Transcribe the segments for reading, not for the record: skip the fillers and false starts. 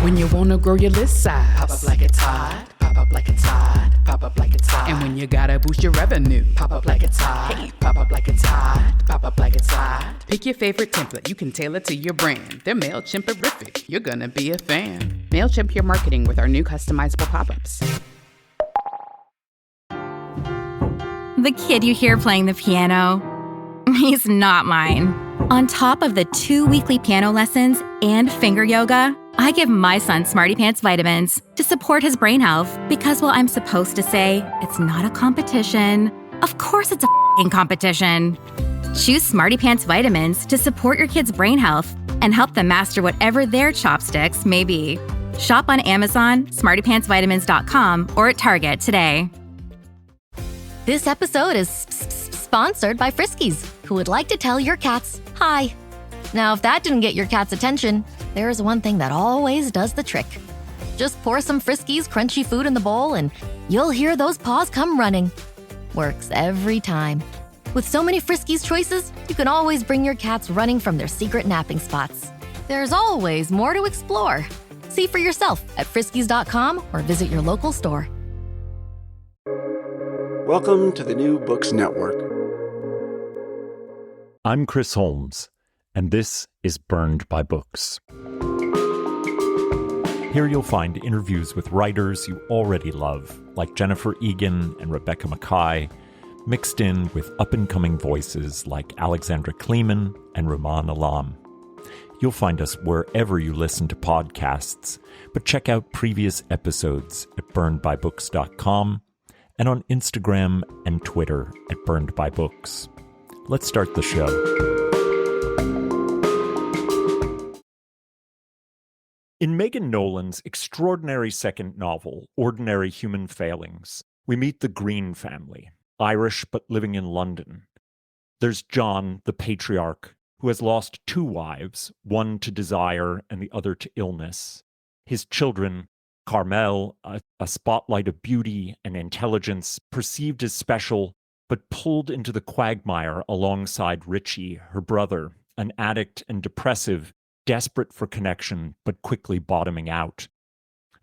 When you wanna grow your list size, pop up like a tide, pop up like a tide, pop up like a tide. And when you gotta boost your revenue, pop up like a tide, hey, pop up like a tide, pop up like a tide. Pick your favorite template, you can tailor to your brand. They're MailChimp-erific, you're gonna be a fan. MailChimp your marketing with our new customizable pop-ups. The kid you hear playing the piano, he's not mine. On top of the 2 weekly piano lessons and finger yoga, I give my son Smarty Pants vitamins to support his brain health because while I'm supposed to say it's not a competition, of course it's a f***ing competition. Choose Smarty Pants vitamins to support your kid's brain health and help them master whatever their chopsticks may be. Shop on Amazon, smartypantsvitamins.com, or at Target today. This episode is sponsored by Friskies, who would like to tell your cats hi. Now, if that didn't get your cat's attention, there is one thing that always does the trick. Just pour some Friskies crunchy food in the bowl and you'll hear those paws come running. Works every time. With so many Friskies choices, you can always bring your cats running from their secret napping spots. There's always more to explore. See for yourself at friskies.com or visit your local store. Welcome to the New Books Network. I'm Chris Holmes, and this is Burned by Books. Here you'll find interviews with writers you already love, like Jennifer Egan and Rebecca Mackay, mixed in with up-and-coming voices like Alexandra Kleeman and Rumaan Alam. You'll find us wherever you listen to podcasts, but check out previous episodes at burnedbybooks.com and on Instagram and Twitter at burnedbybooks. Let's start the show. In Megan Nolan's extraordinary second novel, Ordinary Human Failings, we meet the Green family, Irish but living in London. There's John, the patriarch, who has lost 2 wives, one to desire and the other to illness. His children, Carmel, a spotlight of beauty and intelligence, perceived as special, but pulled into the quagmire alongside Richie, her brother, an addict and depressive, desperate for connection, but quickly bottoming out.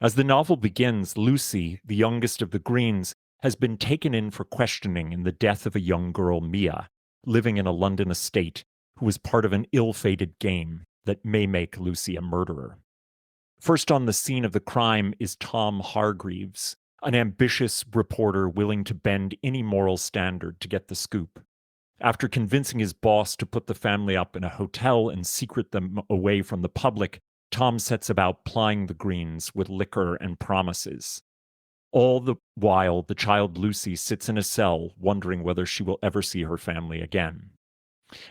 As the novel begins, Lucy, the youngest of the Greens, has been taken in for questioning in the death of a young girl, Mia, living in a London estate, who was part of an ill-fated game that may make Lucy a murderer. First on the scene of the crime is Tom Hargreaves, an ambitious reporter willing to bend any moral standard to get the scoop. After convincing his boss to put the family up in a hotel and secret them away from the public, Tom sets about plying the Greens with liquor and promises. All the while, the child Lucy sits in a cell, wondering whether she will ever see her family again.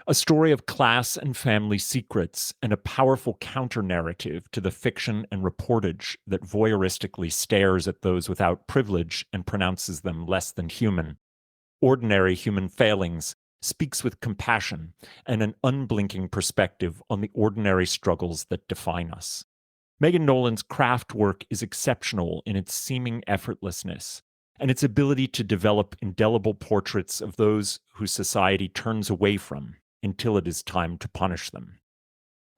A story of class and family secrets and a powerful counter-narrative to the fiction and reportage that voyeuristically stares at those without privilege and pronounces them less than human. Ordinary Human Failings speaks with compassion and an unblinking perspective on the ordinary struggles that define us. Megan Nolan's craft work is exceptional in its seeming effortlessness and its ability to develop indelible portraits of those whose society turns away from until it is time to punish them.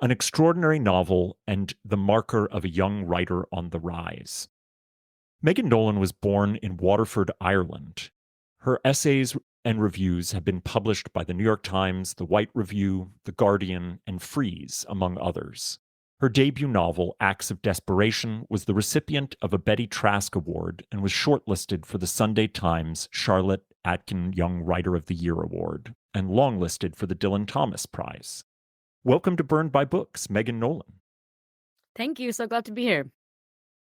An extraordinary novel and the marker of a young writer on the rise. Megan Nolan was born in Waterford, Ireland. Her essays and reviews have been published by the New York Times, The White Review, The Guardian, and Frieze, among others. Her debut novel, Acts of Desperation, was the recipient of a Betty Trask Award and was shortlisted for the Sunday Times Charlotte Atkin Young Writer of the Year Award and longlisted for the Dylan Thomas Prize. Welcome to Burned by Books, Megan Nolan. Thank you. So glad to be here.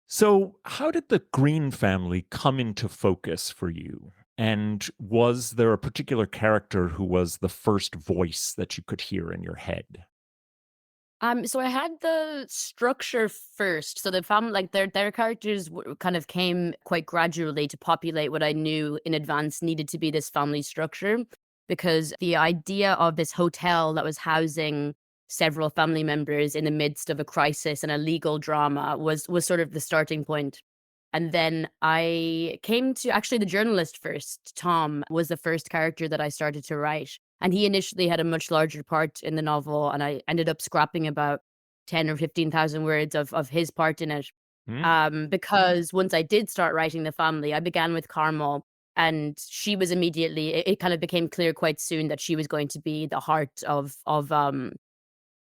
So, how did the Green family come into focus for you? And was there a particular character who was the first voice that you could hear in your head? So I had the structure first. So the family, like their characters kind of came quite gradually to populate what I knew in advance needed to be this family structure, because the idea of this hotel that was housing several family members in the midst of a crisis and a legal drama was sort of the starting point. And then I came to actually the journalist first. Tom was the first character that I started to write. And he initially had a much larger part in the novel, and I ended up scrapping about 10 or 15,000 words of his part in it. Mm. Because once I did start writing the family, I began with Carmel, and she was immediately, it kind of became clear quite soon that she was going to be the heart of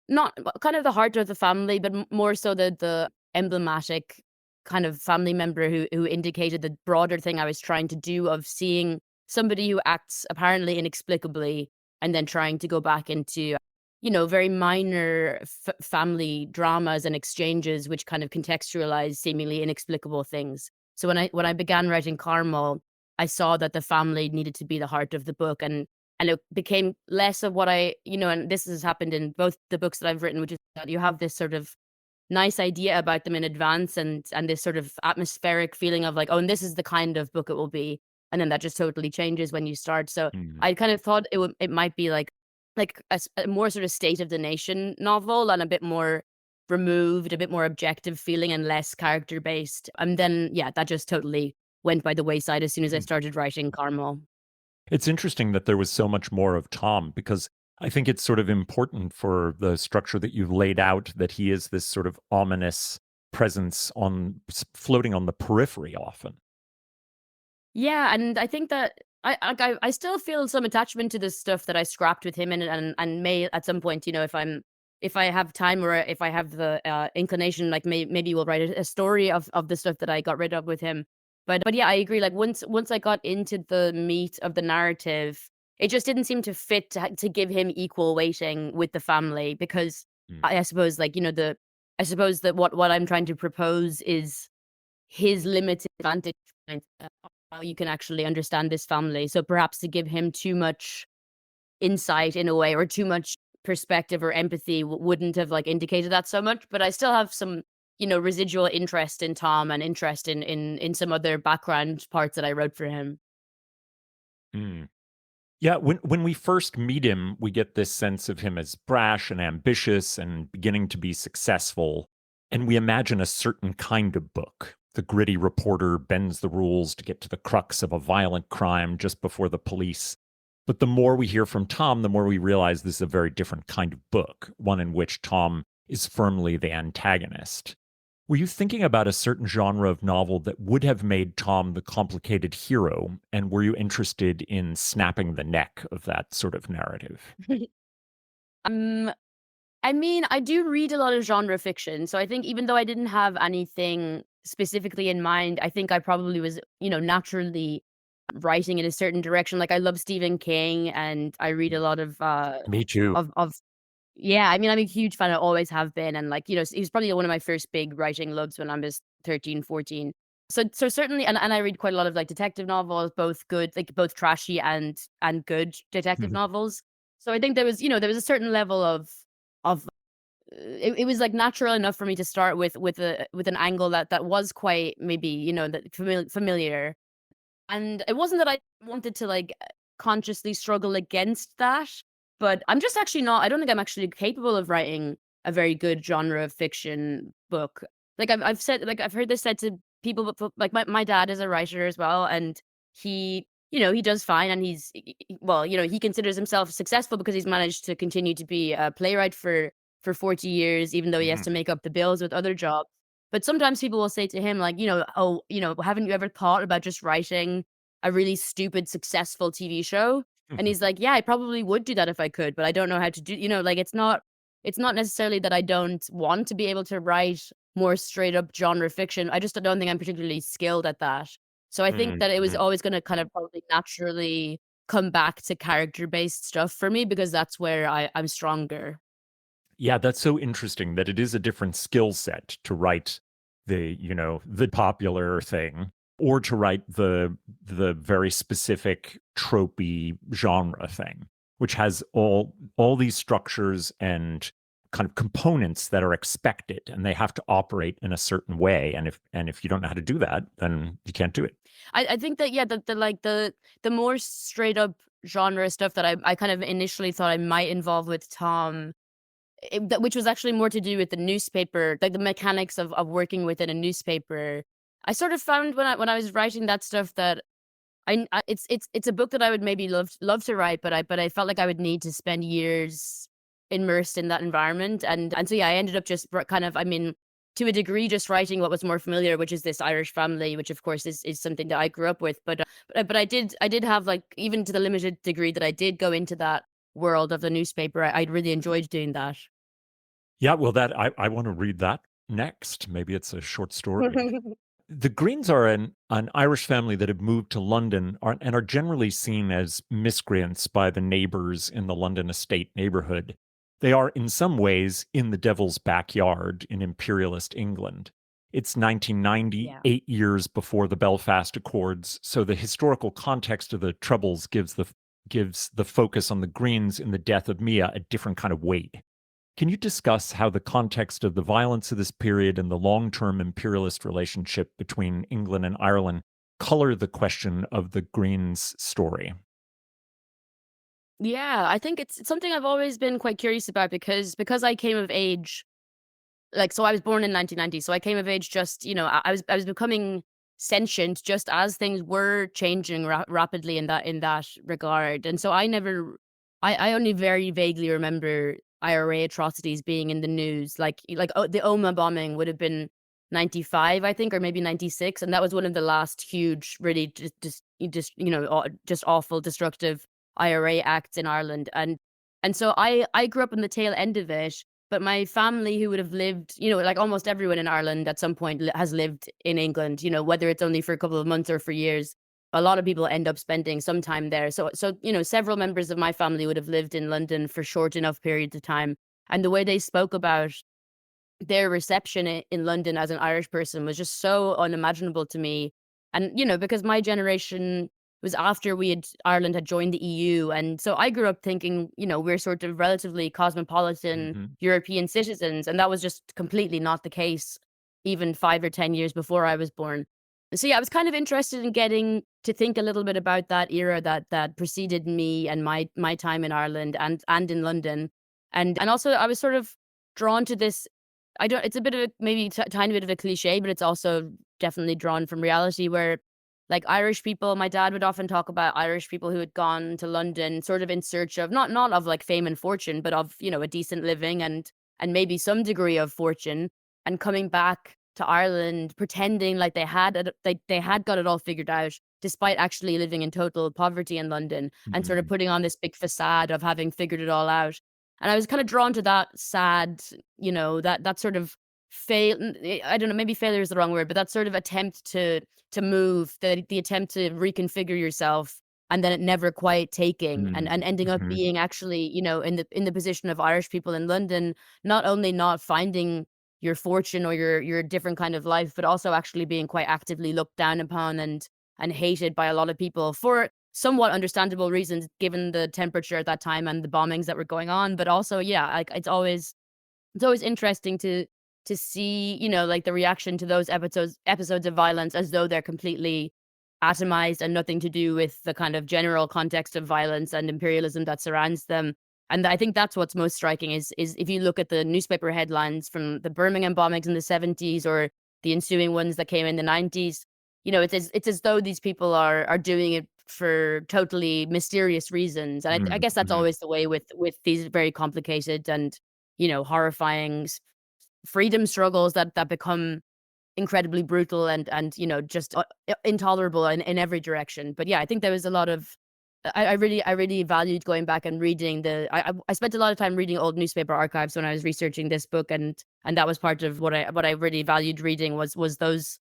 not kind of the heart of the family, but more so the emblematic kind of family member who indicated the broader thing I was trying to do of seeing somebody who acts apparently inexplicably and then trying to go back into, very minor family dramas and exchanges which kind of contextualize seemingly inexplicable things. So when I began writing Carmel, I saw that the family needed to be the heart of the book, and it became less of what and this has happened in both the books that I've written, which is that you have this sort of nice idea about them in advance, and this sort of atmospheric feeling of like, oh, and this is the kind of book it will be. And then that just totally changes when you start. So Mm. I kind of thought it might be like a more sort of state of the nation novel, and a bit more removed, a bit more objective feeling and less character based. And then, yeah, that just totally went by the wayside as soon as I Mm. started writing Carmel. It's interesting that there was so much more of Tom because I think it's sort of important for the structure that you've laid out that he is this sort of ominous presence floating on the periphery often. Yeah, and I think that I still feel some attachment to this stuff that I scrapped with him, and may at some point, if I have time, or if I have the inclination, like maybe we'll write a story of the stuff that I got rid of with him. But yeah, I agree. Like once I got into the meat of the narrative, it just didn't seem to fit to give him equal weighting with the family, because Mm. I suppose, like, I suppose that what I'm trying to propose is his limited vantage point, of how you can actually understand this family. So perhaps to give him too much insight in a way, or too much perspective or empathy, wouldn't have like indicated that so much. But I still have some, residual interest in Tom, and interest in some other background parts that I wrote for him. Mm. Yeah, when we first meet him, we get this sense of him as brash and ambitious and beginning to be successful. And we imagine a certain kind of book. The gritty reporter bends the rules to get to the crux of a violent crime just before the police. But the more we hear from Tom, the more we realize this is a very different kind of book, one in which Tom is firmly the antagonist. Were you thinking about a certain genre of novel that would have made Tom the complicated hero? And were you interested in snapping the neck of that sort of narrative? um I mean, I do read a lot of genre fiction, so I think even though I didn't have anything specifically in mind, I think I probably was, naturally writing in a certain direction. Like, I love Stephen King, and I read a lot Me too. of yeah, I mean, I'm a huge fan, I always have been, and, like, he was probably one of my first big writing loves when I was 13, 14. So certainly, and I read quite a lot of, like, detective novels, both good, like, both trashy and good detective Mhm. novels. So I think there was a certain level of it was, like, natural enough for me to start with an angle that was quite, maybe, that familiar. And it wasn't that I wanted to, like, consciously struggle against that, but I'm just actually not I don't think I'm actually capable of writing a very good genre fiction book. Like, I've said, like, I've heard this said to people, but like, my dad is a writer as well, and he does fine, and well, he considers himself successful because he's managed to continue to be a playwright for 40 years, even though he has Mhm. to make up the bills with other jobs. But sometimes people will say to him, like, "Oh, haven't you ever thought about just writing a really stupid, successful TV show?" And he's like, "Yeah, I probably would do that if I could, but I don't know how to do." Like, it's not necessarily that I don't want to be able to write more straight up genre fiction. I just don't think I'm particularly skilled at that. So I think that it was Mhm. always going to kind of probably naturally come back to character based stuff for me, because that's where I'm stronger. Yeah, that's so interesting that it is a different skill set to write the popular thing or to write the very specific tropey genre thing, which has all these structures and kind of components that are expected and they have to operate in a certain way. And if you don't know how to do that, then you can't do it. I think that, yeah, the more straight up genre stuff that I kind of initially thought I might involve with Tom, which was actually more to do with the newspaper, like the mechanics of working within a newspaper. I sort of found when I was writing that stuff that it's a book that I would maybe love to write, but I felt like I would need to spend years immersed in that environment. And so yeah, I ended up just kind of, I mean, to a degree, just writing what was more familiar, which is this Irish family, which of course is something that I grew up with. But I did have, like, even to the limited degree that I did go into that world of the newspaper, I really enjoyed doing that. Yeah, well, that I want to read that next. Maybe it's a short story. The Greens are an Irish family that have moved to London and are generally seen as miscreants by the neighbors in the London estate neighborhood. They are, in some ways, in the devil's backyard in imperialist England. It's 1990, Yeah. 8 years before the Belfast Accords, so the historical context of the Troubles gives the focus on the Greens in the death of Mia a different kind of weight. Can you discuss how the context of the violence of this period and the long-term imperialist relationship between England and Ireland color the question of the Greens' story? Yeah, I think it's something I've always been quite curious about because I came of age, like, so I was born in 1990, so I came of age just, I was becoming sentient just as things were changing rapidly in that regard. And so I only very vaguely remember IRA atrocities being in the news, like the Oma bombing would have been 95, I think, or maybe 96, and that was one of the last huge, really just awful, destructive IRA acts in Ireland. And so I grew up in the tail end of it, but my family, who would have lived, like almost everyone in Ireland at some point has lived in England, whether it's only for a couple of months or for years. A lot of people end up spending some time there. So several members of my family would have lived in London for short enough periods of time. And the way they spoke about their reception in London as an Irish person was just so unimaginable to me. And, because my generation was after Ireland had joined the EU. And so I grew up thinking, we're sort of relatively cosmopolitan Mhm. European citizens. And that was just completely not the case, even 5 or 10 years before I was born. So yeah, I was kind of interested in getting to think a little bit about that era that preceded me and my time in Ireland and in London. And also I was sort of drawn to this. I don't It's a bit of a, maybe tiny bit of a cliche, but it's also definitely drawn from reality, where, like, Irish people, my dad would often talk about Irish people who had gone to London sort of in search of not of like fame and fortune, but of, a decent living and maybe some degree of fortune, and coming back to Ireland pretending like they had got it all figured out, despite actually living in total poverty in London, and sort of Mhm. putting on this big facade of having figured it all out. And I was kind of drawn to that sad, that sort of I don't know, maybe failure is the wrong word, but that sort of attempt to move, the attempt to reconfigure yourself, and then it never quite taking, and Mm. ending up Mhm. being actually, in the position of Irish people in London, not only not finding your fortune or your different kind of life, but also actually being quite actively looked down upon and hated by a lot of people for somewhat understandable reasons, given the temperature at that time and the bombings that were going on. But also, yeah, like, it's always interesting to see, like, the reaction to those episodes of violence, as though they're completely atomized and nothing to do with the kind of general context of violence and imperialism that surrounds them. And I think that's what's most striking is if you look at the newspaper headlines from the Birmingham bombings in the 70s or the ensuing ones that came in the 90s, it's as though these people are doing it for totally mysterious reasons. And I Mm. guess that's Mhm. always the way with these very complicated and, horrifying freedom struggles that become incredibly brutal and just intolerable in every direction. But yeah, I think there was a lot of I really valued going back and reading I spent a lot of time reading old newspaper archives when I was researching this book, and that was part of what I really valued reading was those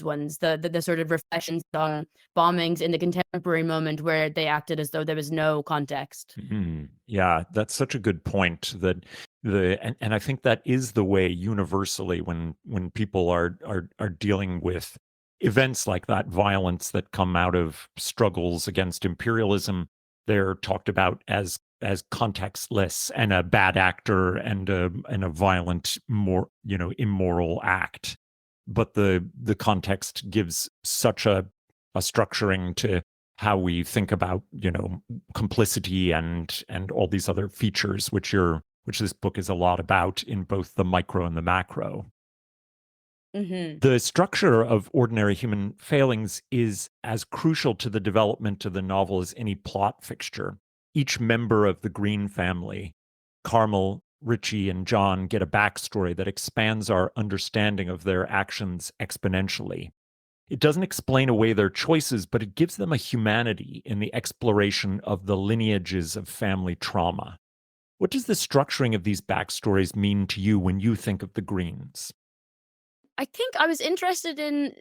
ones, the sort of reflections on bombings in the contemporary moment, where they acted as though there was no context. Mhm. Yeah, that's such a good point that and I think that is the way universally when people are dealing with events like that, violence that come out of struggles against imperialism, they're talked about as contextless and a bad actor and a violent, more, immoral act. But the context gives such a structuring to how we think about, complicity and all these other features which this book is a lot about in both the micro and the macro. Hmm. The structure of ordinary human failings is as crucial to the development of the novel as any plot fixture. Each member of the Green family Carmel, Richie, and John get a backstory that expands our understanding of their actions exponentially. It doesn't explain away their choices, but it gives them a humanity in the exploration of the lineages of family trauma. What does the structuring of these backstories mean to you when you think of the Greens? I think I was interested in,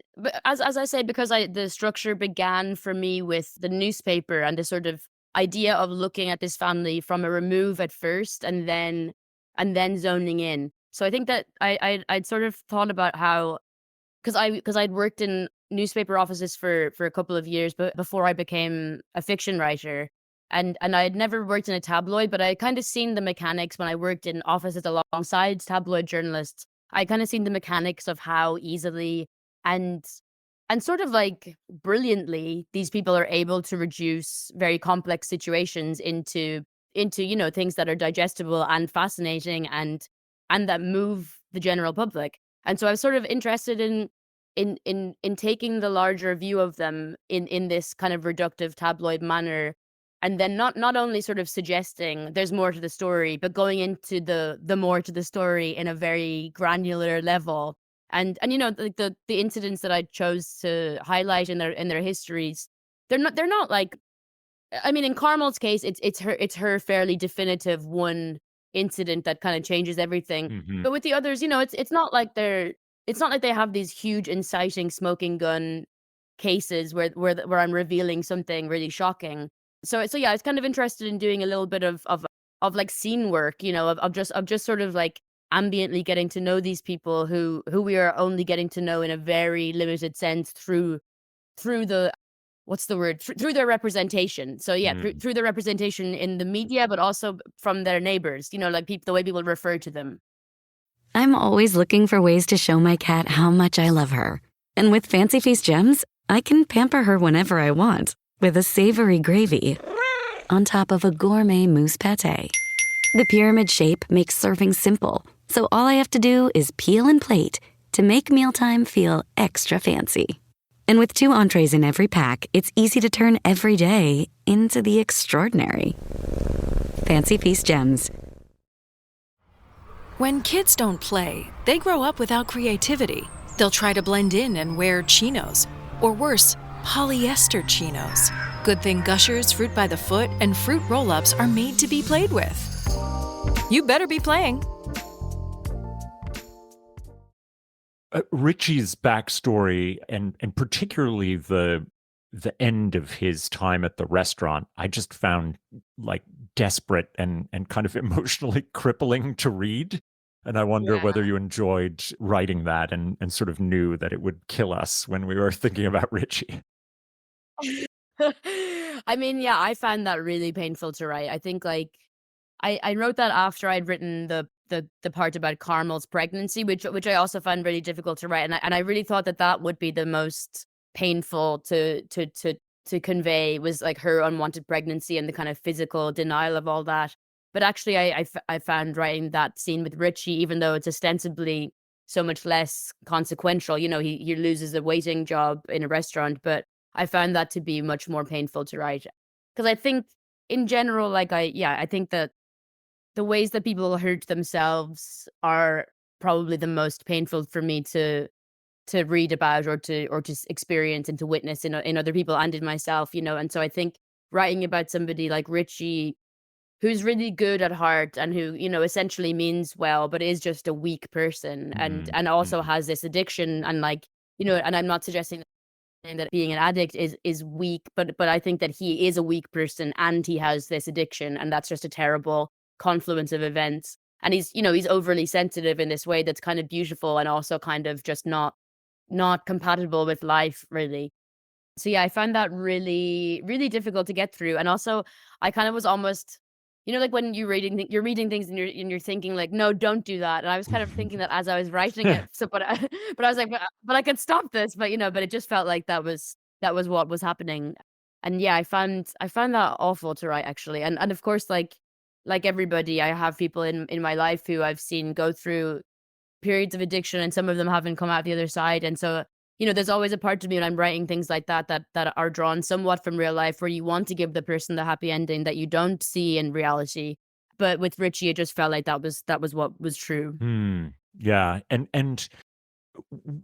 as I say, because the structure began for me with the newspaper and the sort of idea of looking at this family from a remove at first and then zoning in. So I think that I'd sort of thought about how, because I'd worked in newspaper offices for a couple of years, but before I became a fiction writer, and I had never worked in a tabloid, but I kind of seen the mechanics when I worked in offices alongside tabloid journalists. I kind of seen the mechanics of how easily and sort of like brilliantly these people are able to reduce very complex situations into things that are digestible and fascinating and that move the general public. And so I was sort of interested in taking the larger view of them in this kind of reductive tabloid manner, and then not only sort of suggesting there's more to the story, but going into the more to the story in a very granular level. And like the incidents that I chose to highlight in their histories, they're not like, I mean, in Carmel's case, it's her fairly definitive one incident that kind of changes everything. Mhm. But with the others, it's not like they have these huge inciting smoking gun cases where I'm revealing something really shocking. So yeah, I was kind of interested in doing a little bit of like scene work, of just sort of like ambiently getting to know these people who we are only getting to know in a very limited sense through the what's the word? Through their representation. So yeah, through Mm. through their representation in the media, but also from their neighbors, like the way people refer to them. I'm always looking for ways to show my cat how much I love her. And with Fancy Feast gems, I can pamper her whenever I want with a savory gravy on top of a gourmet mousse pâté. The pyramid shape makes serving simple, so all I have to do is peel and plate to make mealtime feel extra fancy. And with 2 entrees in every pack, it's easy to turn every day into the extraordinary. Fancy Feast gems. When kids don't play, they grow up without creativity. They'll try to blend in and wear chinos, or worse, polyester chinos. Good thing Gushers, Fruit by the Foot, and Fruit Roll-Ups are made to be played with. You better be playing. Richie's backstory and particularly the end of his time at the restaurant, I just found like desperate and kind of emotionally crippling to read. And I wonder whether you enjoyed writing that and sort of knew that it would kill us when we were thinking about Richie. I mean, yeah, I found that really painful to write. I think like I wrote that after I'd written the part about Carmel's pregnancy, which I also found really difficult to write, and I really thought that would be the most painful to convey, was like her unwanted pregnancy and the kind of physical denial of all that. But actually, I found writing that scene with Richie, even though it's ostensibly so much less consequential, he loses a waiting job in a restaurant, but I found that to be much more painful to write, because I think in general, like I think that the ways that people hurt themselves are probably the most painful for me to read about or to experience and to witness in other people and in myself, and so I think writing about somebody like Richie, who's really good at heart and who, essentially means well, but is just a weak person and also has this addiction, and like, and I'm not suggesting that being an addict is weak, but I think that he is a weak person and he has this addiction, and that's just a terrible confluence of events. And he's overly sensitive in this way that's kind of beautiful and also kind of just not compatible with life, really. So yeah, I found that really, really difficult to get through. And also I kind of was almost, like when you're reading things and you're thinking like, no, don't do that. And I was kind of thinking that as I was writing it. So, but I was like, but I could stop this. But but it just felt like that was what was happening. And yeah, I found that awful to write, actually. And of course, like everybody, I have people in my life who I've seen go through periods of addiction, and some of them haven't come out the other side. And so, there's always a part of me when I'm writing things like that are drawn somewhat from real life, where you want to give the person the happy ending that you don't see in reality. But with Richie, it just felt like that was what was true. Yeah, and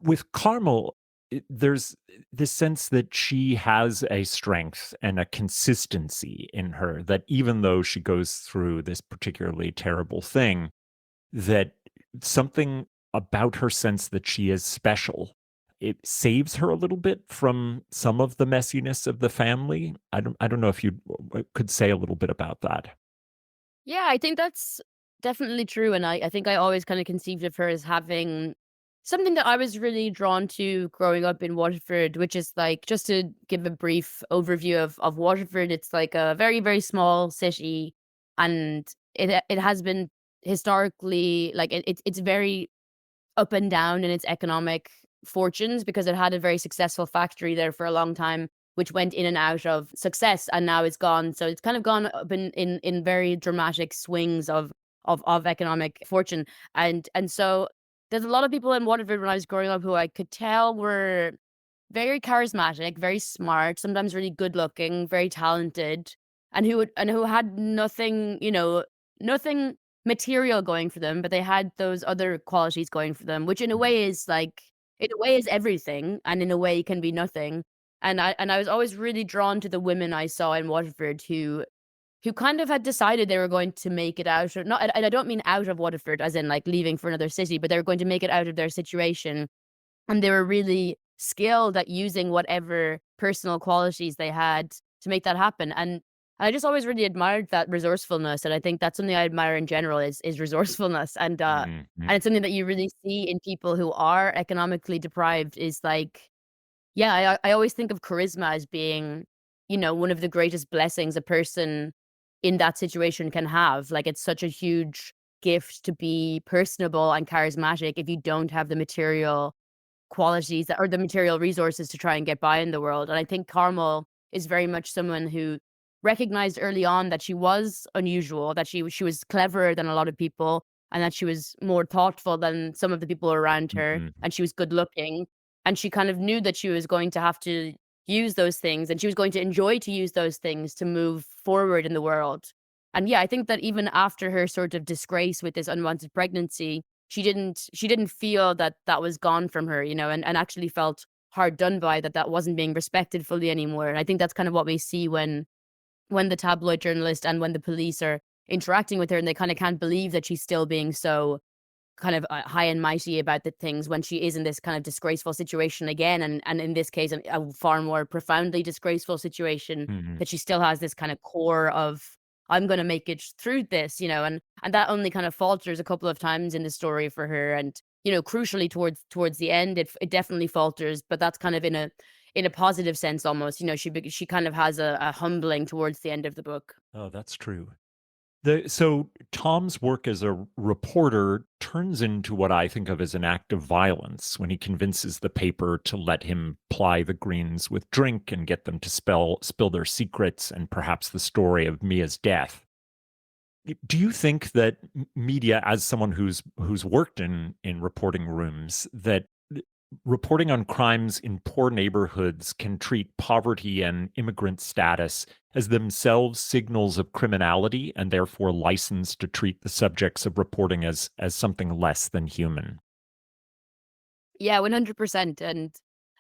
with Carmel, there's this sense that she has a strength and a consistency in her, that even though she goes through this particularly terrible thing, that something about her sense that she is special, it saves her a little bit from some of the messiness of the family. I don't know if you could say a little bit about that. Yeah, I think that's definitely true. And I think I always kind of conceived of her as having something that I was really drawn to growing up in Waterford, which is like, just to give a brief overview of Waterford, it's like a very, very small city. And it has been historically like it's very up and down in its economic fortunes because it had a very successful factory there for a long time, which went in and out of success and now it's gone. So it's kind of gone up in very dramatic swings of economic fortune. And so there's a lot of people in Waterford when I was growing up who I could tell were very charismatic, very smart, sometimes really good looking, very talented, and who had nothing, nothing material going for them, but they had those other qualities going for them, which in a way is like in a way is everything, and in a way can be nothing. And I was always really drawn to the women I saw in Waterford who kind of had decided they were going to make it out, or not, and I don't mean out of Waterford as in like leaving for another city, but they were going to make it out of their situation, and they were really skilled at using whatever personal qualities they had to make that happen. And I just always really admired that resourcefulness, and I think that's something I admire in general is resourcefulness. And it's something that you really see in people who are economically deprived. Is like, yeah, I always think of charisma as being, one of the greatest blessings a person in that situation can have. Like, it's such a huge gift to be personable and charismatic if you don't have the material qualities or the material resources to try and get by in the world. And I think Carmel is very much someone who recognized early on that she was unusual, that she was cleverer than a lot of people, and that she was more thoughtful than some of the people around her, Mhm. and she was good looking. And she kind of knew that she was going to have to use those things, and she was going to enjoy to use those things to move forward in the world. And yeah, I think that even after her sort of disgrace with this unwanted pregnancy, she didn't feel that that was gone from her, and actually felt hard done by that wasn't being respected fully anymore. And I think that's kind of what we see when the tabloid journalist and when the police are interacting with her, and they kind of can't believe that she's still being so kind of high and mighty about the things when she is in this kind of disgraceful situation again, and in this case a far more profoundly disgraceful situation, Mhm. that she still has this kind of core of, I'm going to make it through this, and that only kind of falters a couple of times in the story for her. And crucially towards the end, it definitely falters, but that's kind of in a positive sense almost. She kind of has a humbling towards the end of the book. Oh, that's true. So Tom's work as a reporter turns into what I think of as an act of violence when he convinces the paper to let him ply the Greens with drink and get them to spill their secrets and perhaps the story of Mia's death. Do you think that media, as someone who's worked in reporting rooms, that reporting on crimes in poor neighborhoods can treat poverty and immigrant status as themselves signals of criminality and therefore license to treat the subjects of reporting as something less than human? Yeah, 100%.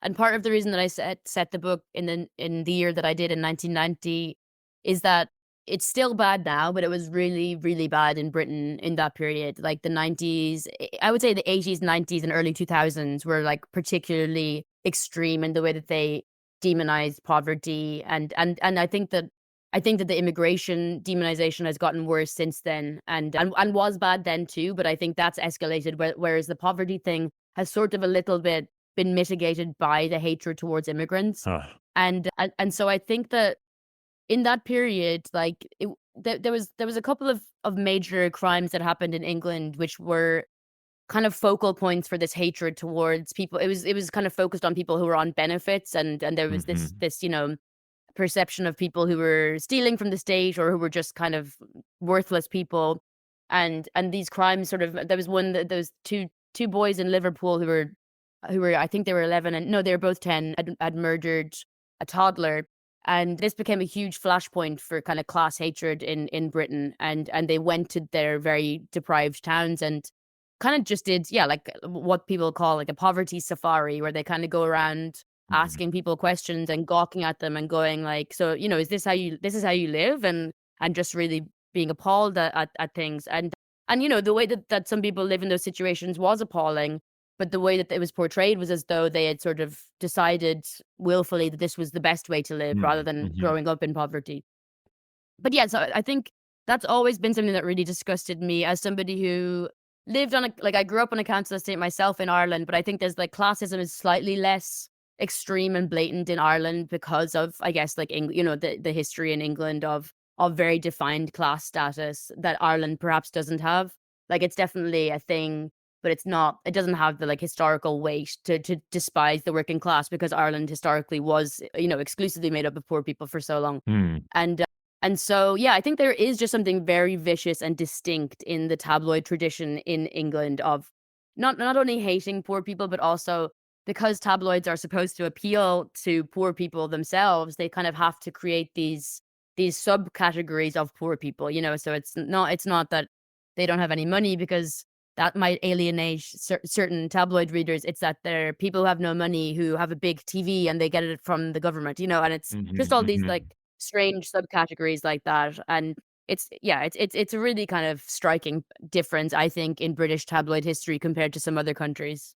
And part of the reason that I set the book in the year that I did in 1990 is that it's still bad now, but it was really, really bad in Britain in that period. Like the 90s, I would say the 80s, 90s, and early 2000s were like particularly extreme in the way that they demonized poverty. And I think that the immigration demonization has gotten worse since then, and was bad then too, but I think that's escalated, whereas the poverty thing has sort of a little bit been mitigated by the hatred towards immigrants. Huh. And so I think that in that period, like there was a couple of major crimes that happened in England, which were kind of focal points for this hatred towards people. It was kind of focused on people who were on benefits, and there was this Mhm. this perception of people who were stealing from the state or who were just kind of worthless people. And these crimes sort of, there was one that those two boys in Liverpool who were, I think they were 11, and no, they were both 10, had murdered a toddler. And this became a huge flashpoint for kind of class hatred in Britain. And they went to their very deprived towns and kind of just did, yeah, like what people call like a poverty safari, where they kind of go around Mhm. asking people questions and gawking at them and going like, so, is this is how you live? And just really being appalled at things. And the way that some people live in those situations was appalling, but the way that it was portrayed was as though they had sort of decided willfully that this was the best way to live rather Mhm. than Mhm. growing up in poverty. But yeah, so I think that's always been something that really disgusted me as somebody who lived on I grew up on a council estate myself in Ireland, but I think there's like classism is slightly less extreme and blatant in Ireland because of, I guess, like the history in England of very defined class status that Ireland perhaps doesn't have. Like it's definitely a thing, but it doesn't have the like historical weight to despise the working class because Ireland historically was, exclusively made up of poor people for so long. Mm. And and so, yeah, I think there is just something very vicious and distinct in the tabloid tradition in England of not only hating poor people, but also because tabloids are supposed to appeal to poor people themselves, they kind of have to create these subcategories of poor people, so it's not that they don't have any money because that might alienate certain tabloid readers. It's that they're people who have no money who have a big TV and they get it from the government, and it's just Mhm. all these like Mhm. strange subcategories like that. And it's a really kind of striking difference, I think, in British tabloid history compared to some other countries.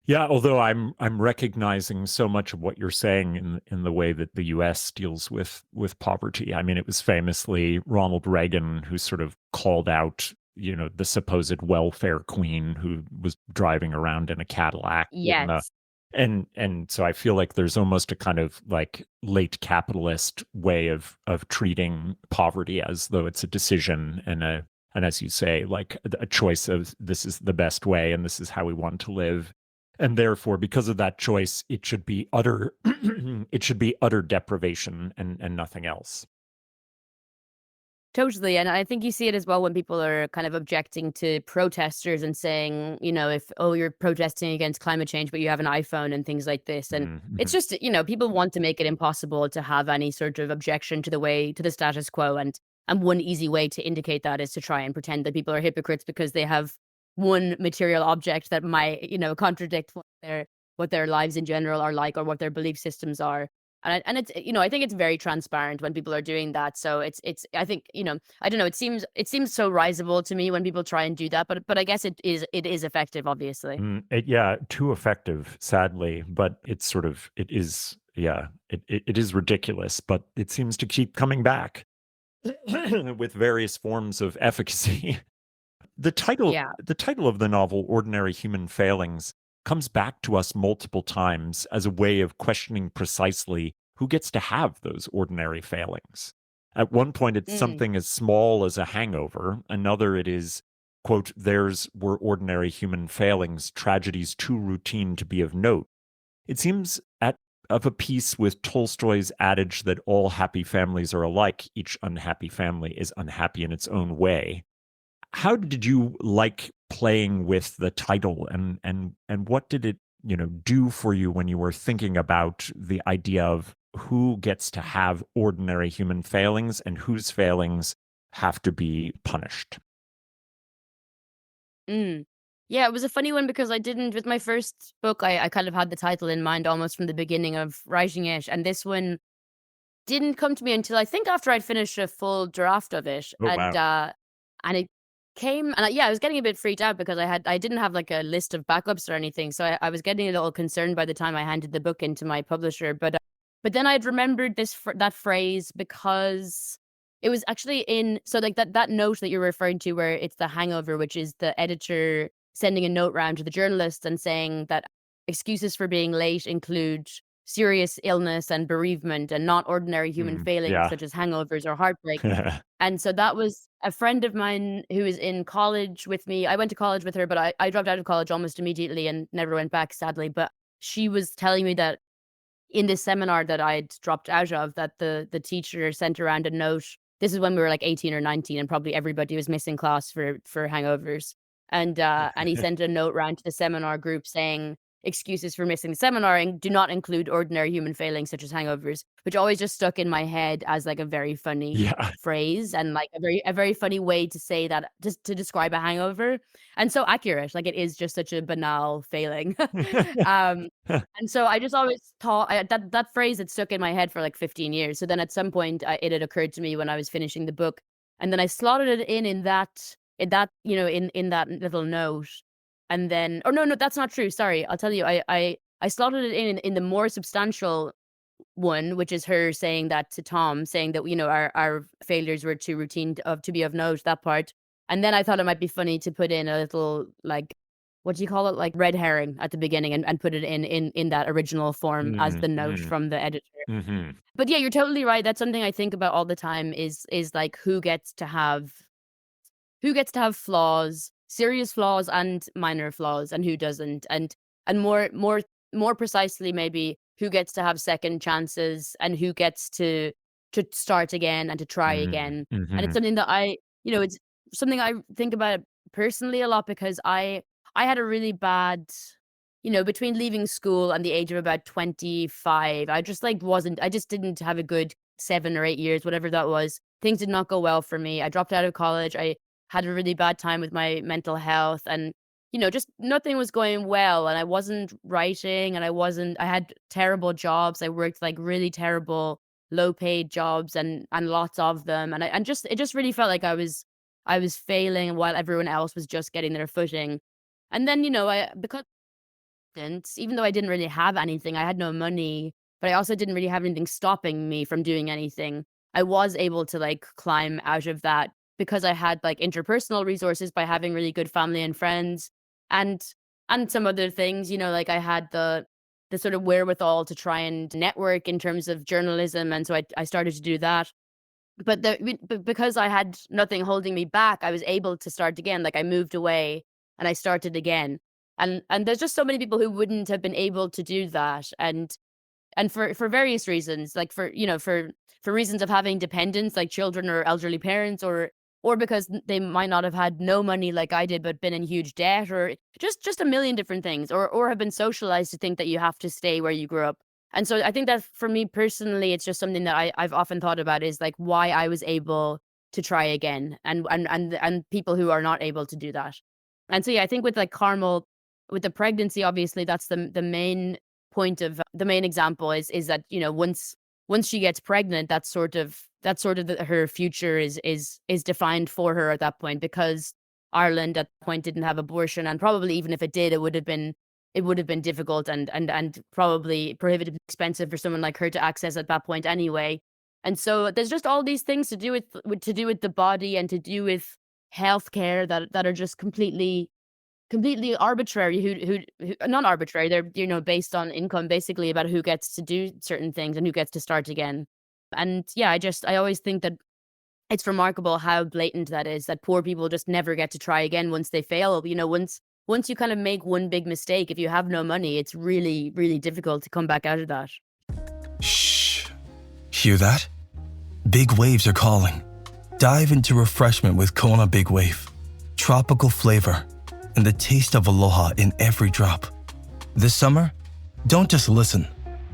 Yeah, although I'm recognizing so much of what you're saying in the way that the US deals with poverty. I mean, it was famously Ronald Reagan who sort of called out, the supposed welfare queen who was driving around in a Cadillac in the Yes. and so I feel like there's almost a kind of like late capitalist way of treating poverty as though it's a decision and as you say, like a choice of this is the best way and this is how we want to live. And therefore, because of that choice, it should be utter it should be utter deprivation and nothing else. Totally, and I think you see it as well when people are kind of objecting to protesters and saying, if, "Oh, you're protesting against climate change, but you have an iPhone," and things like this, and Mm, it's mhm. just, people want to make it impossible to have any sort of objection to the status quo, and one easy way to indicate that is to try and pretend that people are hypocrites because they have one material object that might, contradict what their lives in general are like or what their belief systems are. And it's, I think it's very transparent when people are doing that. So it's I think, I don't know, it seems so risible to me when people try and do that, but I guess it is effective, obviously. Yeah, too effective, sadly, but it is, yeah, it is ridiculous, but it seems to keep coming back with various forms of efficacy. The title Yeah. the title of the novel, Ordinary Human Failings, comes back to us multiple times as a way of questioning precisely who gets to have those ordinary failings. At one point, it's Mm. something as small as a hangover. Another, it is, quote, theirs were ordinary human failings, tragedies too routine to be of note. It seems at of a piece with Tolstoy's adage that all happy families are alike, each unhappy family is unhappy in its own way. How did you like playing with the title and what did it, do for you when you were thinking about the idea of who gets to have ordinary human failings and whose failings have to be punished? Mm. Yeah, it was a funny one because I didn't with my first book, I kind of had the title in mind almost from the beginning of writing it. And this one didn't come to me until I think after I'd finished a full draft of it. Oh, wow. And it came and I was getting a bit freaked out because I didn't have like a list of backups or anything. So I was getting a little concerned by the time I handed the book into my publisher. But then I'd remembered that phrase because it was actually in so like that note that you're referring to where it's the hangover, which is the editor sending a note round to the journalists and saying that excuses for being late include serious illness and bereavement and not ordinary human failings Yeah. such as hangovers or heartbreak. And so that was a friend of mine who is in college with me. I went to college with her, but I dropped out of college almost immediately and never went back, sadly. But she was telling me that in this seminar that I'd dropped out of, that the teacher sent around a note. This is when we were like 18 or 19, and probably everybody was missing class for hangovers. And he sent a note round to the seminar group saying excuses for missing the seminar and do not include ordinary human failings such as hangovers, which always just stuck in my head as like a very funny Yeah. phrase and like a very funny way to say that, just to describe a hangover, and so accurate. Like, it is just such a banal failing. And so I just always thought that phrase had stuck in my head for like 15 years. So then at some point it had occurred to me when I was finishing the book, and then I slotted it in that little note. And then, or no, that's not true. Sorry, I'll tell you. I slotted it in the more substantial one, which is her saying that to Tom, saying that our failures were too routine to be of note. That part, and then I thought it might be funny to put in a little, like, what do you call it, like red herring at the beginning, and put it in that original form as the note from the editor. Mm-hmm. But yeah, you're totally right. That's something I think about all the time. Is like who gets to have flaws, serious flaws and minor flaws, and who doesn't, and more precisely, maybe who gets to have second chances and who gets to start again and to try again. And it's something that it's something I think about personally a lot, because I had a really bad, between leaving school and the age of about 25, I just didn't have a good 7 or 8 years, whatever that was. Things did not go well for me. I dropped out of college. I had a really bad time with my mental health, and just nothing was going well, and I wasn't writing, and I had terrible jobs. I worked like really terrible low paid jobs, and lots of them, and it just really felt like I was failing while everyone else was just getting their footing. And then because even though I didn't really have anything, I had no money, but I also didn't really have anything stopping me from doing anything. I was able to like climb out of that because I had like interpersonal resources by having really good family and friends, and some other things, like I had the sort of wherewithal to try and network in terms of journalism. And so I started to do that. But because I had nothing holding me back, I was able to start again. Like, I moved away and I started again. And there's just so many people who wouldn't have been able to do that. And for various reasons, like for reasons of having dependents, like children or elderly parents, or because they might not have had no money like I did, but been in huge debt, or just a million different things, or have been socialized to think that you have to stay where you grew up. And so I think that for me personally, it's just something that I've often thought about, is like why I was able to try again, and people who are not able to do that. And so yeah, I think with like Carmel, with the pregnancy, obviously that's the main point of the main example is that once she gets pregnant, that's sort of her future is defined for her at that point, because Ireland at that point didn't have abortion, and probably even if it did, it would have been difficult and probably prohibitively expensive for someone like her to access at that point anyway. And so there's just all these things to do with the body, and to do with healthcare that are just completely arbitrary, who not arbitrary, they're based on income, basically, about who gets to do certain things and who gets to start again. And yeah, I always think that it's remarkable how blatant that is, that poor people just never get to try again once they fail. Once you kind of make one big mistake, if you have no money, it's really, really difficult to come back out of that. Shh. Hear that? Big waves are calling. Dive into refreshment with Kona Big Wave. Tropical flavor and the taste of aloha in every drop. This summer, don't just listen.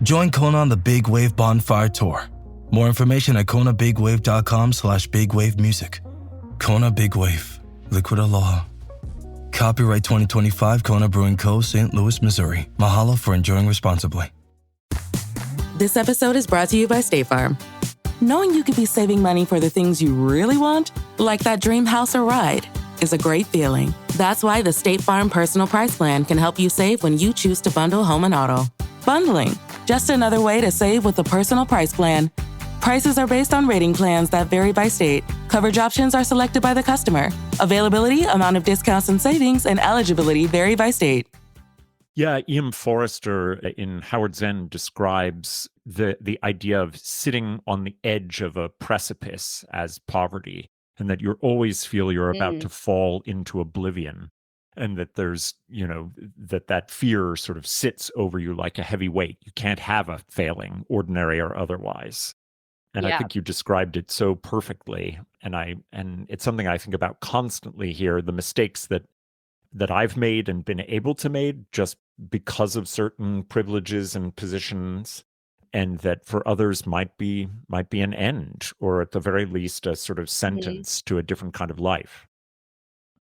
Join Kona on the Big Wave Bonfire Tour. More information at konabigwave.com/bigwavemusic. Kona Big Wave. Liquid aloha. Copyright 2025 Kona Brewing Co., St. Louis, Missouri. Mahalo for enjoying responsibly. This episode is brought to you by State Farm. Knowing you could be saving money for the things you really want, like that dream house or ride, is a great feeling. That's why the State Farm Personal Price Plan can help you save when you choose to bundle home and auto. Bundling, just another way to save with the Personal Price Plan. Prices are based on rating plans that vary by state. Coverage options are selected by the customer. Availability, amount of discounts and savings, and eligibility vary by state. Yeah, E.M. Forrester in Howard's End describes the idea of sitting on the edge of a precipice as poverty, and that you always feel you're about to fall into oblivion, and that there's, that fear sort of sits over you like a heavy weight. You can't have a failing, ordinary or otherwise. And I think you described it so perfectly. And it's something I think about constantly here, the mistakes that that I've made and been able to make just because of certain privileges and positions, and that for others might be an end, or at the very least a sort of sentence to a different kind of life.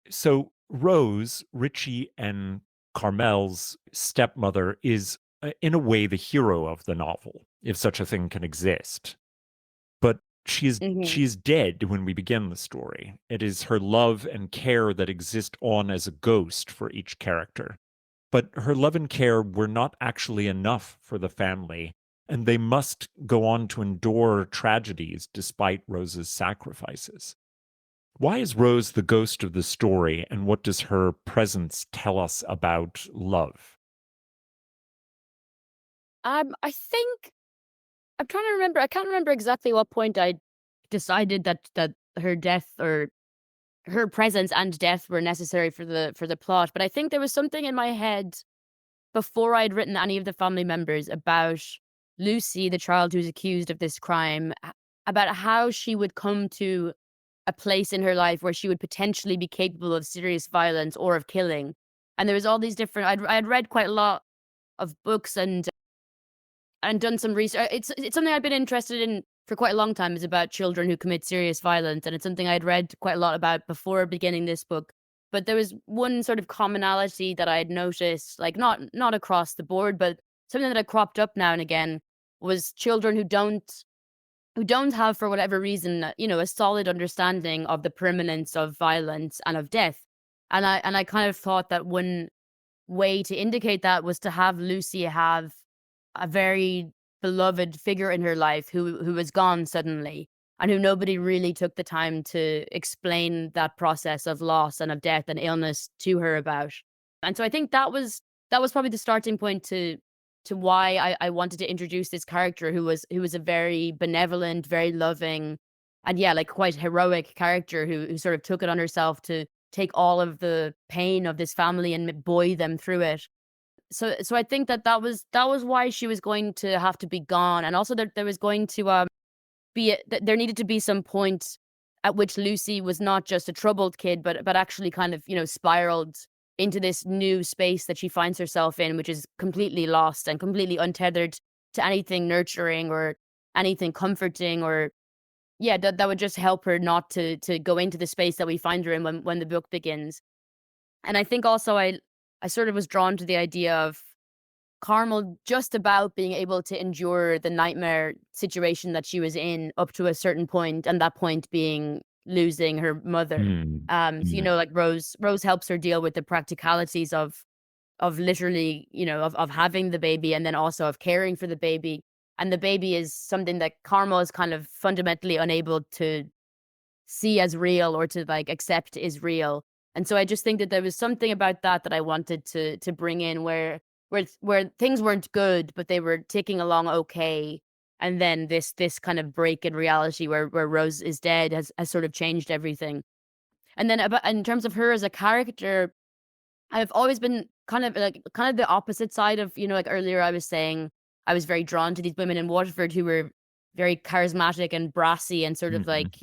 So Rose, Richie and Carmel's stepmother, is in a way the hero of the novel, if such a thing can exist. But she is dead when we begin the story. It is her love and care that exist on as a ghost for each character. But her love and care were not actually enough for the family, and they must go on to endure tragedies despite Rose's sacrifices. Why is Rose the ghost of the story, and what does her presence tell us about love? I think I'm trying to remember. I can't remember exactly what point I decided that her death or her presence and death were necessary for the plot. But I think there was something in my head before I'd written any of the family members about Lucy, the child who's accused of this crime, about how she would come to a place in her life where she would potentially be capable of serious violence or of killing. And there was all these different. I'd read quite a lot of books and done some research. It's something I've been interested in for quite a long time, is about children who commit serious violence, and it's something I'd read quite a lot about before beginning this book. But there was one sort of commonality that I had noticed, like not across the board, but something that had cropped up now and again, was children who don't have, for whatever reason, a solid understanding of the permanence of violence and of death. And I kind of thought that one way to indicate that was to have Lucy have a very beloved figure in her life who was gone suddenly, and who nobody really took the time to explain that process of loss and of death and illness to her about. And so I think that was probably the starting point to why I wanted to introduce this character who was a very benevolent, very loving, and like quite heroic character who sort of took it on herself to take all of the pain of this family and buoy them through it. So I think that was why she was going to have to be gone, and also that there was going to there needed to be some point at which Lucy was not just a troubled kid, but actually kind of spiraled into this new space that she finds herself in, which is completely lost and completely untethered to anything nurturing or anything comforting, or that would just help her not to go into the space that we find her in when the book begins. And I think also I sort of was drawn to the idea of Carmel just about being able to endure the nightmare situation that she was in up to a certain point, and that point being losing her mother. So like Rose helps her deal with the practicalities of literally, of having the baby, and then also of caring for the baby. And the baby is something that Carmel is kind of fundamentally unable to see as real or to like accept is real. And so I just think that there was something about that I wanted to bring in where things weren't good, but they were ticking along okay. And then this kind of break in reality where Rose is dead has sort of changed everything. And then in terms of her as a character, I've always been kind of the opposite side of, like earlier I was saying, I was very drawn to these women in Waterford who were very charismatic and brassy and sort of like,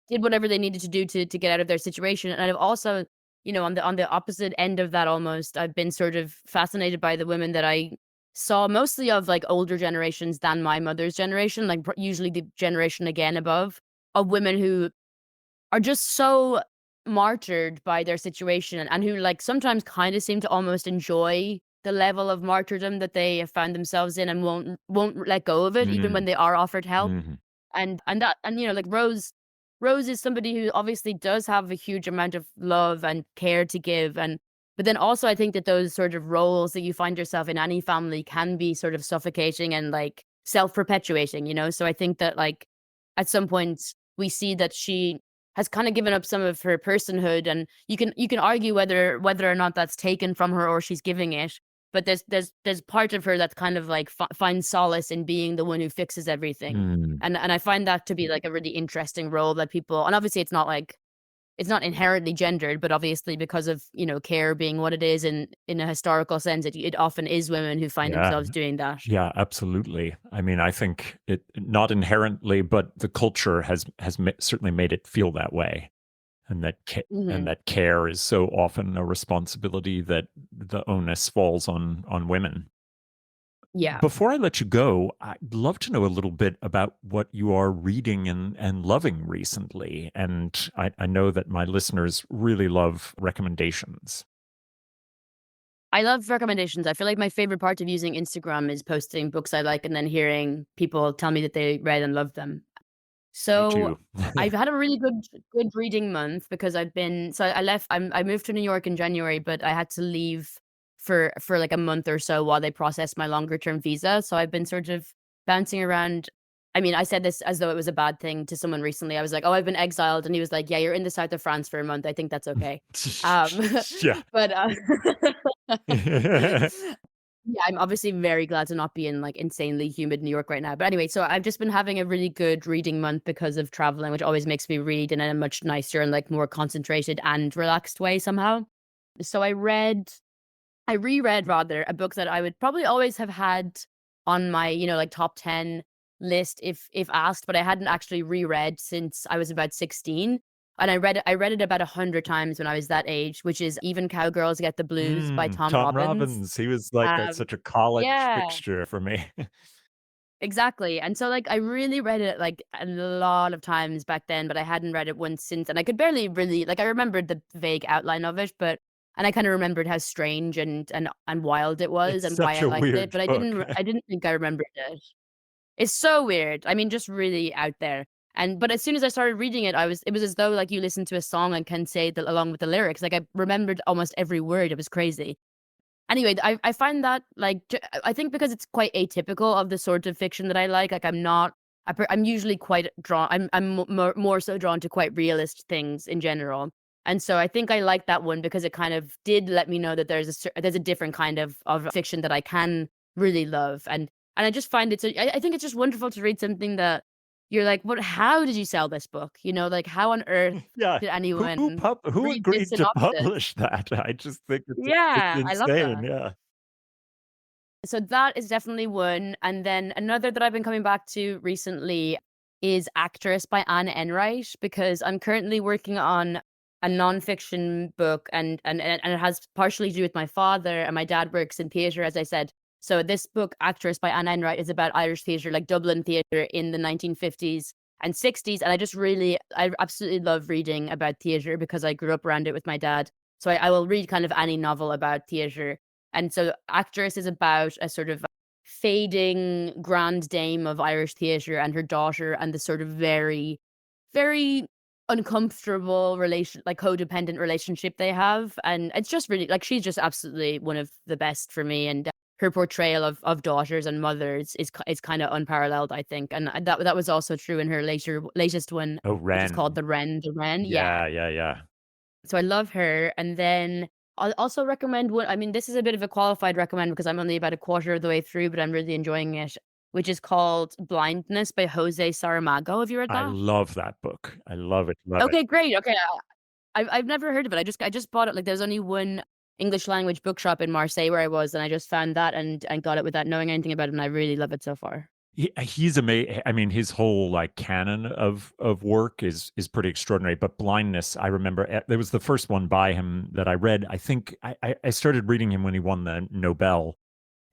did whatever they needed to do to get out of their situation. And I've also, on the opposite end of that almost, I've been sort of fascinated by the women that I saw mostly of like older generations than my mother's generation, like usually the generation again above, of women who are just so martyred by their situation and who like sometimes kind of seem to almost enjoy the level of martyrdom that they have found themselves in and won't let go of it even when they are offered help. And like Rose is somebody who obviously does have a huge amount of love and care to give, but then also I think that those sort of roles that you find yourself in any family can be sort of suffocating and like self-perpetuating, so I think that like at some point we see that she has kind of given up some of her personhood, and you can argue whether or not that's taken from her or she's giving it. But there's part of her that kind of like finds solace in being the one who fixes everything, and I find that to be like a really interesting role that people, and obviously it's not inherently gendered, but obviously because of care being what it is in a historical sense, it often is women who find themselves doing that. Yeah, absolutely. I mean, I think it not inherently, but the culture has certainly made it feel that way. and that Mhm. care is so often a responsibility that the onus falls on women. Yeah. Before I let you go, I'd love to know a little bit about what you are reading and loving recently. And I know that my listeners really love recommendations. I love recommendations. I feel like my favorite part of using Instagram is posting books I like and then hearing people tell me that they read and love them. Me So too. I've had a really good reading month because I moved to New York in January, but I had to leave for like a month or so while they processed my longer term visa. So I've been sort of bouncing around. I mean, I said this as though it was a bad thing to someone recently. I was like, "Oh, I've been exiled," and he was like, "Yeah, you're in the south of France for a month. I think that's okay." Um, Yeah. but yeah, I'm obviously very glad to not be in, like, insanely humid New York right now. But anyway, so I've just been having a really good reading month because of traveling, which always makes me read in a much nicer and, like, more concentrated and relaxed way somehow. So I reread rather a book that I would probably always have had on my, like, top 10 list if asked, but I hadn't actually reread since I was about 16. And I read it about 100 times when I was that age, which is Even Cowgirls Get the Blues by Tom Tom Robbins. Robbins, he was like Um such a college yeah. fixture for me. Exactly, and so, like, I really read it, like, a lot of times back then, but I hadn't read it once since, and I could barely really like, I remembered the vague outline of it, but and I kinda remembered how strange and wild it was It's and why such I a liked it, weird but book. I didn't think I remembered it. It's so weird, I mean, just really out there, but as soon as I started reading it, it was as though, like, you listen to a song and can say the along with the lyrics, like, I remembered almost every word, it was crazy. Anyway, I find that, like, I think because it's quite atypical of the sort of fiction that I like, I'm not I'm usually quite drawn I'm more so drawn to quite realist things in general, and so I think I like that one because it kind of did let me know that there's a different kind of fiction that I can really love, and I just find it so I think it's just wonderful to read something that you're like, "What how did you sell this book?" Like, "How on earth Yeah. did anyone Who read this agreed to synopsis?" publish that? I just think it's Yeah, I love insane, that. yeah. So that is definitely one, and then another that I've been coming back to recently is Actress by Anne Enright, because I'm currently working on a nonfiction book and it has partially to do with my father, and my dad works in theater, as I said. So this book, Actress by Anne Enright, is about Irish theater, like Dublin theater in the 1950s and 60s. And I absolutely love reading about theater because I grew up around it with my dad. So I will read kind of any novel about theater. And so Actress is about a sort of fading grand dame of Irish theater and her daughter and the sort of very, very uncomfortable like codependent relationship they have. And it's just really like she's just absolutely one of the best for me. And her portrayal of daughters and mothers is kind of unparalleled, I think. And that was also true in her latest one, Oh, which is called Ren. The Wren. Yeah. Yeah, yeah, yeah. So I love her, and then I'll also recommend one. I mean, this is a bit of a qualified recommend because I'm only about a quarter of the way through, but I'm really enjoying it, which is called Blindness by Jose Saramago. Have you read I that? love that book. I love it, love it. Okay, great. Okay, I've never heard of it. I just bought it. Like, there's only one English language bookshop in Marseille where I was, and I just found that and got it without knowing anything about it, and I really love it so far. He's amazing. I mean, his whole like canon of work is pretty extraordinary. But Blindness, I remember there was the first one by him that I read. I think I started reading him when he won the Nobel,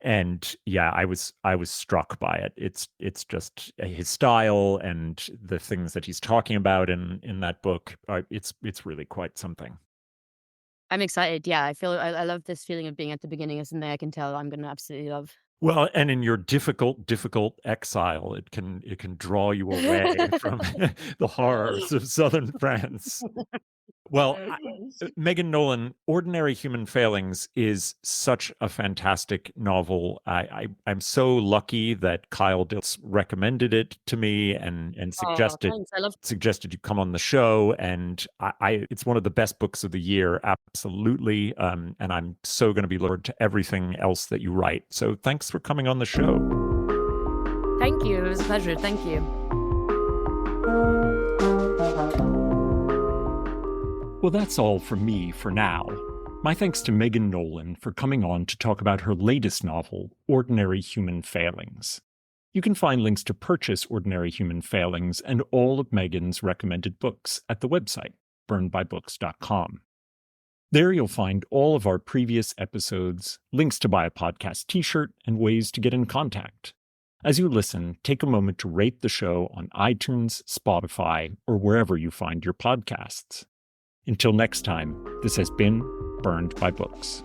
and yeah, I was struck by it. It's just his style and the things that he's talking about in that book. It's really quite something. I'm excited. Yeah, I love this feeling of being at the beginning of something I can tell I'm gonna absolutely love. Well, and in your difficult exile, it can draw you away from the horrors of southern France. Well, Megan Nolan, Ordinary Human Failings is such a fantastic novel. I'm so lucky that Kyle Dilts recommended it to me and Oh, suggested thanks. I love suggested you come on the show. And it's one of the best books of the year, absolutely. And I'm so going to be looking forward to everything else that you write. So thanks for coming on the show. Thank you. It was a pleasure. Thank you. Well, that's all from me for now. My thanks to Megan Nolan for coming on to talk about her latest novel, Ordinary Human Failings. You can find links to purchase Ordinary Human Failings and all of Megan's recommended books at the website, burnedbybooks.com. There you'll find all of our previous episodes, links to buy a podcast t-shirt, and ways to get in contact. As you listen, take a moment to rate the show on iTunes, Spotify, or wherever you find your podcasts. Until next time, this has been Burned by Books.